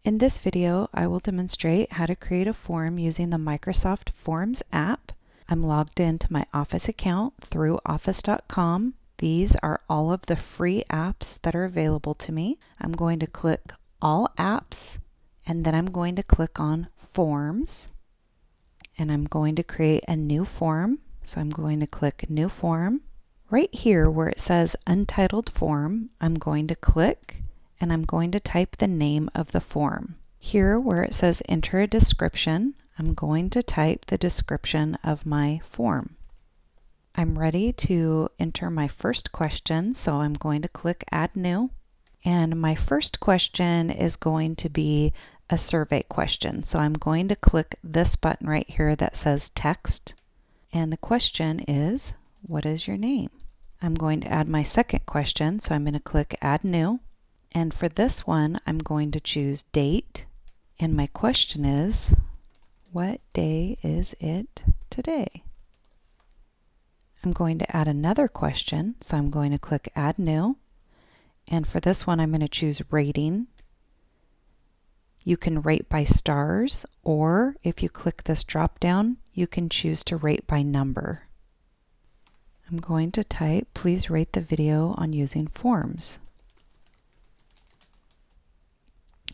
In this video, I will demonstrate how to create a form using the Microsoft Forms app. I'm logged into my Office account through office.com. These are all of the free apps that are available to me. I'm going to click All Apps, and then I'm going to click on Forms, and I'm going to create a new form. So I'm going to click New Form. Right here where it says Untitled Form, I'm going to click and I'm going to type the name of the form. Here where it says Enter a Description, I'm going to type the description of my form. I'm ready to enter my first question, so I'm going to click Add New. And my first question is going to be a survey question. So I'm going to click this button right here that says Text. And the question is, what is your name? I'm going to add my second question, so I'm going to click Add New. And for this one, I'm going to choose Date. And my question is, what day is it today? I'm going to add another question, so I'm going to click Add New. And for this one, I'm going to choose Rating. You can rate by stars, or if you click this drop down, you can choose to rate by number. I'm going to type, please rate the video on using forms.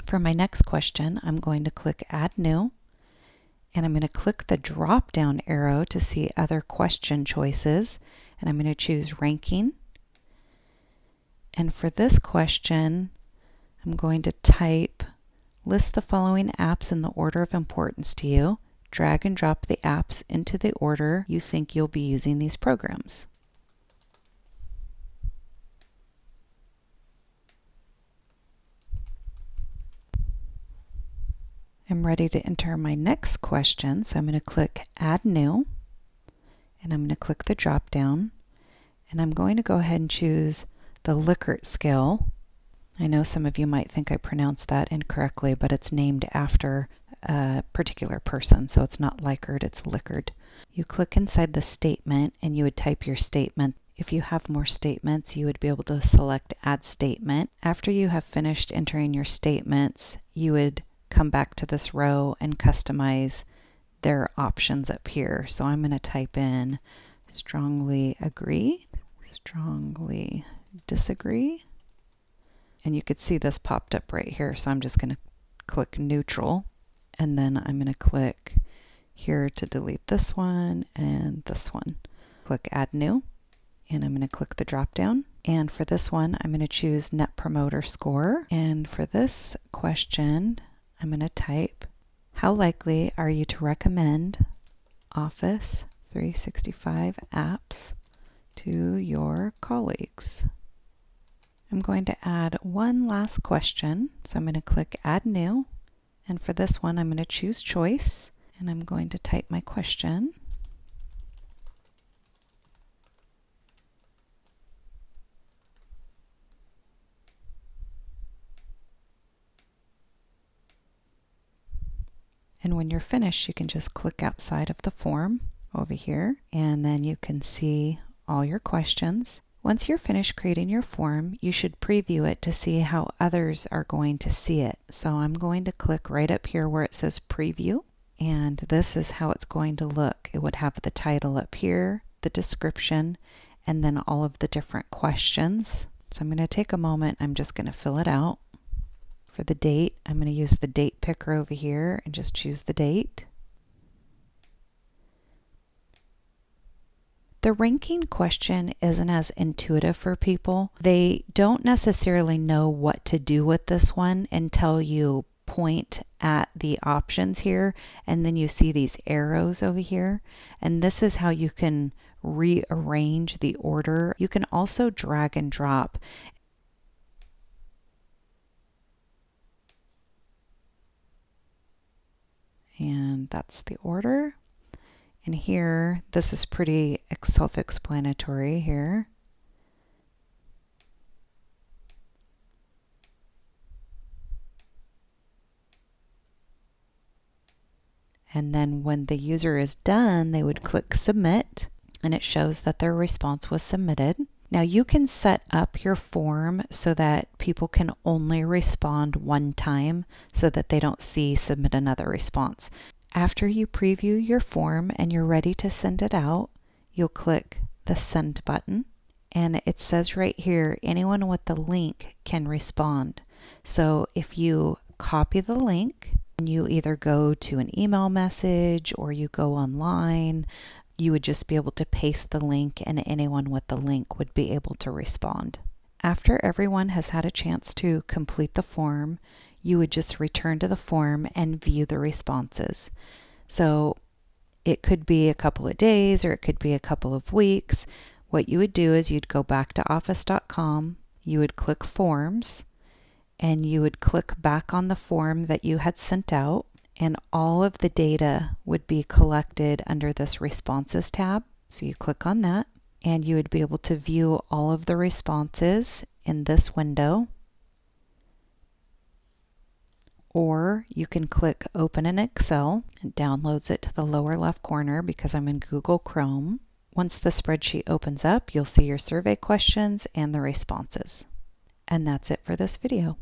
For my next question, I'm going to click Add New, and I'm going to click the drop down arrow to see other question choices, and I'm going to choose Ranking. And for this question, I'm going to type, list the following apps in the order of importance to you. Drag and drop the apps into the order you think you'll be using these programs. I'm ready to enter my next question, so I'm going to click Add New, and I'm going to click the drop down, and I'm going to go ahead and choose the Likert Scale. I know some of you might think I pronounced that incorrectly, but it's named after a particular person, so it's not Likert, it's Likert. You click inside the statement and you would type your statement. If you have more statements, you would be able to select Add Statement. After you have finished entering your statements, you would come back to this row and customize their options up here. So I'm going to type in strongly agree, strongly disagree. And you could see this popped up right here, so I'm just going to click neutral, and then I'm going to click here to delete this one and this one. Click Add New, and I'm going to click the drop down. And for this one, I'm going to choose Net Promoter Score. And for this question, I'm going to type, how likely are you to recommend Office 365 apps to your colleagues? I'm going to add one last question, so I'm going to click Add New, and for this one I'm going to choose Choice, and I'm going to type my question. And when you're finished, you can just click outside of the form over here, and then you can see all your questions. Once you're finished creating your form, you should preview it to see how others are going to see it. So I'm going to click right up here where it says Preview, and this is how it's going to look. It would have the title up here, the description, and then all of the different questions. So I'm going to take a moment, I'm just going to fill it out. For the date, I'm going to use the date picker over here and just choose the date. The ranking question isn't as intuitive for people. They don't necessarily know what to do with this one until you point at the options here, and then you see these arrows over here, and this is how you can rearrange the order. You can also drag and drop. And that's the order. And here, this is pretty self-explanatory here. And then when the user is done, they would click Submit, and it shows that their response was submitted. Now you can set up your form so that people can only respond one time so that they don't see submit another response. After you preview your form and you're ready to send it out, you'll click the send button, and it says right here, anyone with the link can respond. So if you copy the link and you either go to an email message or you go online, you would just be able to paste the link and anyone with the link would be able to respond. After everyone has had a chance to complete the form, you would just return to the form and view the responses. So it could be a couple of days or it could be a couple of weeks. What you would do is you'd go back to office.com, you would click Forms, and you would click back on the form that you had sent out, and all of the data would be collected under this Responses tab. So you click on that, and you would be able to view all of the responses in this window. Or you can click Open in Excel. It downloads it to the lower left corner because I'm in Google Chrome. Once the spreadsheet opens up, you'll see your survey questions and the responses. And that's it for this video.